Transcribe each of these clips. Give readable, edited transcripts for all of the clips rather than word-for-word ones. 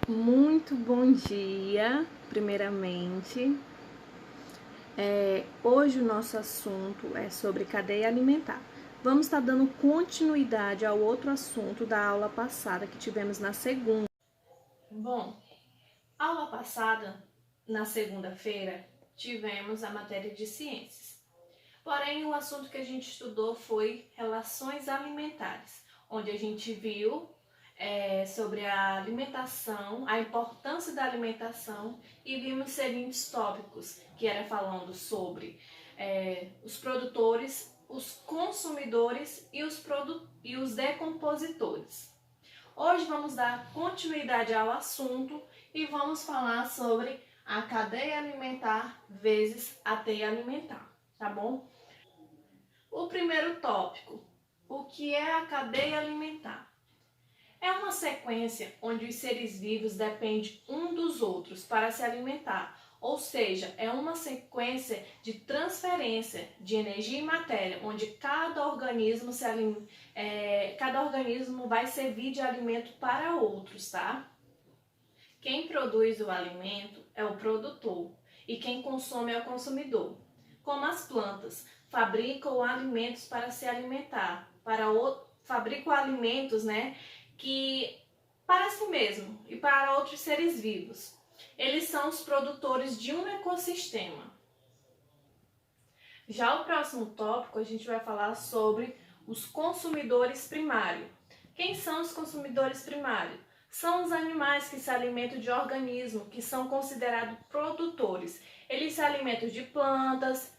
Muito bom dia, primeiramente. Hoje o nosso assunto é sobre cadeia alimentar. Vamos estar dando continuidade ao outro assunto da aula passada que tivemos na segunda. Bom, aula passada, na segunda-feira, tivemos a matéria de ciências. Porém, o assunto que a gente estudou foi relações alimentares, onde a gente viu sobre a alimentação, a importância da alimentação, e vimos os seguintes tópicos, que era falando sobre os produtores, os consumidores e os decompositores. Hoje vamos dar continuidade ao assunto e vamos falar sobre a cadeia alimentar vezes a teia alimentar, tá bom? O primeiro tópico, o que é a cadeia alimentar? É uma sequência onde os seres vivos dependem um dos outros para se alimentar, ou seja, é uma sequência de transferência de energia e matéria, onde cada organismo vai servir de alimento para outros, tá? Quem produz o alimento é o produtor e quem consome é o consumidor. Como as plantas fabricam alimentos para se alimentar, fabricam alimentos, que para si mesmo e para outros seres vivos. Eles são os produtores de um ecossistema. Já o próximo tópico, a gente vai falar sobre os consumidores primários. Quem são os consumidores primários? São os animais que se alimentam de organismos que são considerados produtores. Eles se alimentam de plantas,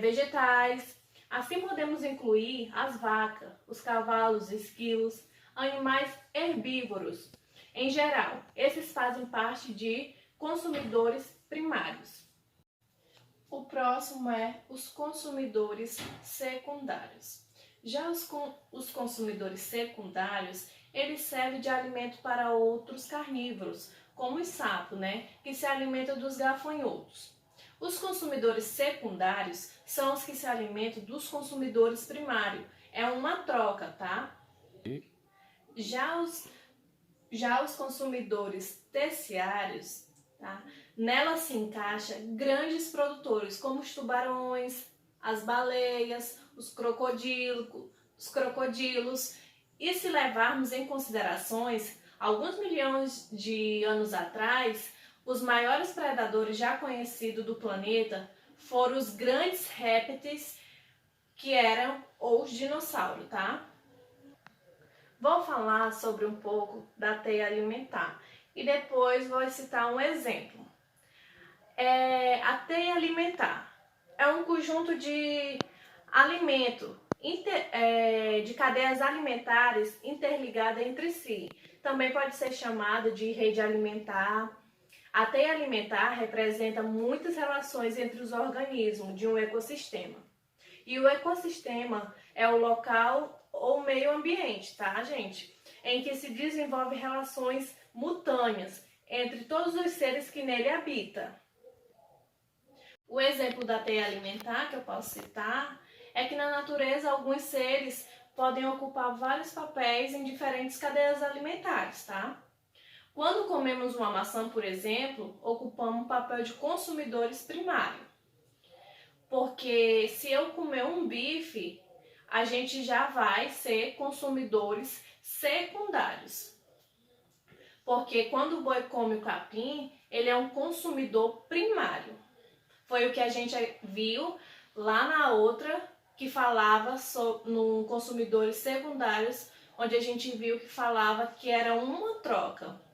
vegetais. Assim podemos incluir as vacas, os cavalos, os esquilos, animais herbívoros. Em geral, esses fazem parte de consumidores primários. O próximo é os consumidores secundários. Já os consumidores secundários, eles servem de alimento para outros carnívoros, como os sapos, que se alimentam dos gafanhotos. Os consumidores secundários são os que se alimentam dos consumidores primários. É uma troca, tá? Já os consumidores terciários, tá? Nela se encaixa grandes produtores, como os tubarões, as baleias, os crocodilos. E se levarmos em considerações, alguns milhões de anos atrás, os maiores predadores já conhecidos do planeta foram os grandes répteis, que eram os dinossauros, tá? Vou falar sobre um pouco da teia alimentar e depois vou citar um exemplo. A teia alimentar é um conjunto de alimento, de cadeias alimentares interligadas entre si. Também pode ser chamado de rede alimentar. A teia alimentar representa muitas relações entre os organismos de um ecossistema. E o ecossistema é o local ou meio ambiente, tá, gente? Em que se desenvolve relações mutâneas entre todos os seres que nele habitam. O exemplo da teia alimentar que eu posso citar é que na natureza alguns seres podem ocupar vários papéis em diferentes cadeias alimentares, tá? Quando comemos uma maçã, por exemplo, ocupamos um papel de consumidores primários. Porque se eu comer um bife, a gente já vai ser consumidores secundários. Porque quando o boi come o capim, ele é um consumidor primário. Foi o que a gente viu lá na outra, que falava no consumidores secundários, onde a gente viu que falava que era uma troca.